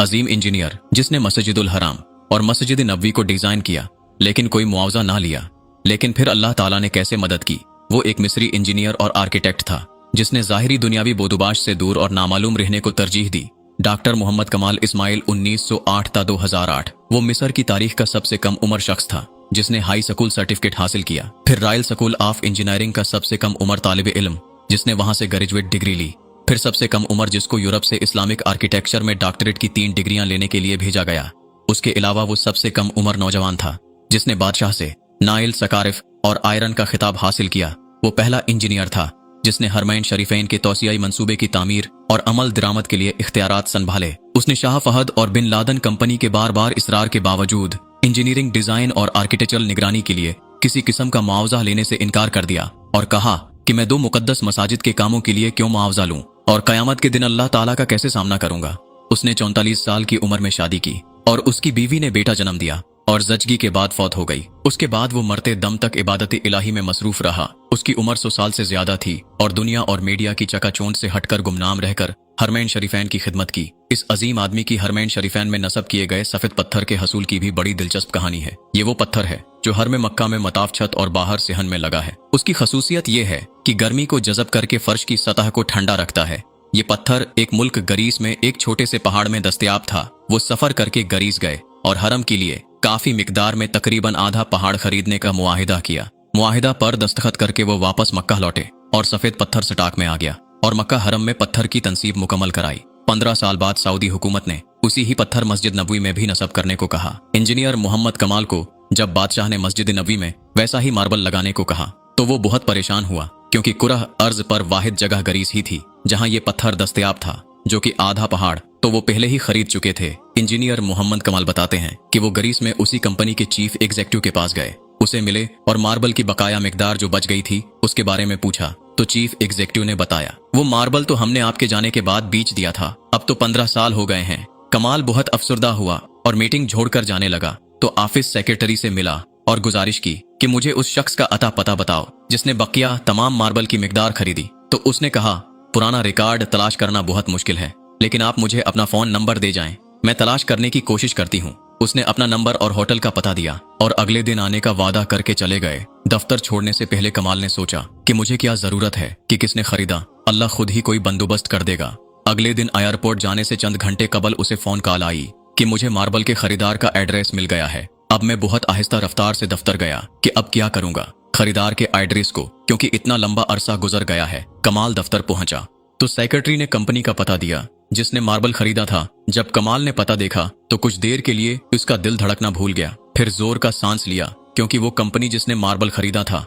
अजीम engineer जिसने मस्जिदुल हराम और मस्जिद नबवी को डिजाइन किया, लेकिन कोई मुआवजा ना लिया। लेकिन फिर अल्लाह ताला ने कैसे मदद की। वो एक मिस्री इंजीनियर और आर्किटेक्ट था जिसने ज़ाहिरी दुनियावी बोदुबाश से दूर और नामालूम रहने को तरजीह दी। डॉक्टर मोहम्मद कमाल इस्माइल 1908 ता 2008 वो मिस्र की तारीख का सबसे कम उम्र शख्स था जिसने हाई स्कूल सर्टिफिकेट हासिल किया। फिर रॉयल स्कूल ऑफ इंजीनियरिंग का सबसे कम उम्र तालिब इल्म जिसने वहां से ग्रेजुएट डिग्री ली। फिर सबसे कम उम्र जिसको यूरोप से इस्लामिक आर्किटेक्चर में डॉक्टरेट की 3 डिग्रियां लेने के लिए भेजा गया। उसके अलावा वो सबसे कम उम्र नौजवान था जिसने बादशाह से नाइल, सकारिफ और आयरन का खिताब हासिल किया। वो पहला इंजीनियर था जिसने हरमैन शरीफैन के तौसियाई मंसूबे की तामीर और अमल दरामद के लिए इख्तियारात संभाले। उसने शाह फहद और बिन लादन कंपनी के बार बार इसरार के बावजूद इंजीनियरिंग डिजाइन और आर्किटेक्चरल निगरानी के लिए किसी किस्म का मुआवजा लेने से इनकार कर दिया और कहा कि मैं 2 मुकद्दस मसाजिद के कामों के लिए क्यों मुआवजा लूं और कयामत के दिन अल्लाह ताला का कैसे सामना करूंगा। उसने 34 साल की उम्र में शादी की और उसकी बीवी ने बेटा जन्म दिया और जचगी के बाद फौत हो गई। उसके बाद वो मरते दम तक इबादत इलाही में मसरूफ रहा। उसकी उम्र 100 साल से ज्यादा थी और दुनिया और मीडिया की चकाचौंध से हटकर गुमनाम रहकर हरमैन शरीफैन की खिदमत की। इस अजीम आदमी की हरमैन शरीफैन में नस्ब किए गए सफेद पत्थर के हसूल की भी बड़ी दिलचस्प कहानी है। ये वो पत्थर है जो हर में मक्का में मताफ छत और बाहर सेहन में लगा है। उसकी खसूसियत ये है कि गर्मी को जज़ब करके फर्श की सतह को ठंडा रखता है। ये पत्थर एक मुल्क गरीस में एक छोटे से पहाड़ में दस्तयाब था। वो सफर करके गरीस गए और हरम के लिए काफी मिकदार में तकरीबन आधा पहाड़ खरीदने का मुआहिदा किया। मुआहिदा पर दस्तखत करके वो वापस मक्का लौटे और सफेद पत्थर स्टॉक में आ गया और मक्का हरम में पत्थर की तनसीब मुकम्मल कराई। 15 साल बाद सऊदी हुकूमत ने उसी ही पत्थर मस्जिद नबवी में भी नस्ब करने को कहा। इंजीनियर मोहम्मद कमाल को जब बादशाह ने मस्जिद नबवी में वैसा ही मार्बल लगाने को कहा तो वो बहुत परेशान हुआ क्योंकि कुरह अर्ज पर वाहिद जगह गरीस ही थी जहां ये पत्थर दस्तयाब था, जो कि आधा पहाड़ तो वो पहले ही खरीद चुके थे। इंजीनियर मोहम्मद कमाल बताते हैं कि वो गरीस में उसी कंपनी के चीफ एग्जीक्यूटिव के पास गए, उसे मिले और मार्बल की बकाया मिकदार जो बच गई थी उसके बारे में पूछा तो चीफ एग्जीक्यूटिव ने बताया वो मार्बल तो हमने आपके जाने के बाद बेच दिया था, अब तो 15 साल हो गए हैं। कमाल बहुत अफसरदा हुआ और मीटिंग छोड़कर जाने लगा तो ऑफिस सेक्रेटरी से मिला और गुजारिश की कि मुझे उस शख्स का अता पता बताओ जिसने बकिया तमाम मार्बल की मिकदार खरीदी। तो उसने कहा पुराना रिकॉर्ड तलाश करना बहुत मुश्किल है, लेकिन आप मुझे अपना फोन नंबर दे जाएं, मैं तलाश करने की कोशिश करती हूँ। उसने अपना नंबर और होटल का पता दिया और अगले दिन आने का वादा करके चले गए। दफ्तर छोड़ने से पहले कमाल ने सोचा कि मुझे क्या जरूरत है कि किसने खरीदा, अल्लाह खुद ही कोई बंदोबस्त कर देगा। अगले दिन एयरपोर्ट जाने से चंद घंटे कबल उसे फोन कॉल आई कि मुझे मार्बल के खरीदार का एड्रेस मिल गया है। अब मैं बहुत आहिस्ता रफ्तार से दफ्तर गया कि अब क्या करूंगा खरीदार के एड्रेस को, क्योंकि इतना लंबा अरसा गुजर गया है। कमाल दफ्तर पहुंचा तो सेक्रेटरी ने कंपनी का पता दिया जिसने मार्बल खरीदा था। जब कमाल ने पता देखा तो कुछ देर के लिए उसका दिल धड़कना भूल गया, फिर जोर का सांस लिया क्योंकि वो कंपनी जिसने मार्बल खरीदा था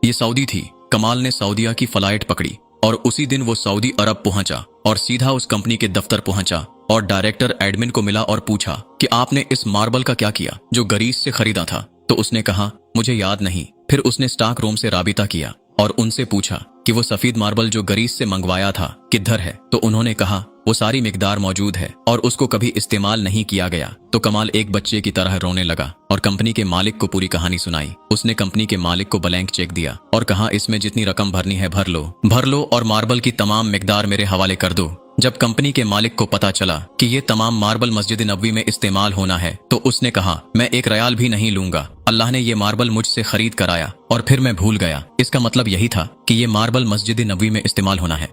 ये सऊदी थी। कमाल ने सऊदीया की फ्लाइट पकड़ी और उसी दिन वो सऊदी अरब पहुंचा और सीधा उस कंपनी के दफ्तर पहुंचा और डायरेक्टर एडमिन को मिला और पूछा कि आपने इस मार्बल का क्या किया जो गरीस से खरीदा था। तो उसने कहा मुझे याद नहीं। फिर उसने स्टॉक रूम से राबिता किया और उनसे पूछा कि वो सफेद मार्बल जो गरीस से मंगवाया था किधर है। तो उन्होंने कहा वो सारी मिकदार मौजूद है और उसको कभी इस्तेमाल नहीं किया गया। तो कमाल एक बच्चे की तरह रोने लगा और कंपनी के मालिक को पूरी कहानी सुनाई। उसने कंपनी के मालिक को ब्लैंक चेक दिया और कहा इसमें जितनी रकम भरनी है भर लो और मार्बल की तमाम मिकदार मेरे हवाले कर दो। जब कंपनी के मालिक को पता चला कि ये तमाम मार्बल मस्जिद नबवी में इस्तेमाल होना है तो उसने कहा मैं 1 रियाल भी नहीं लूंगा, अल्लाह ने ये मार्बल मुझसे खरीद कराया और फिर मैं भूल गया। इसका मतलब यही था कि ये मार्बल मस्जिद नबवी में इस्तेमाल होना है।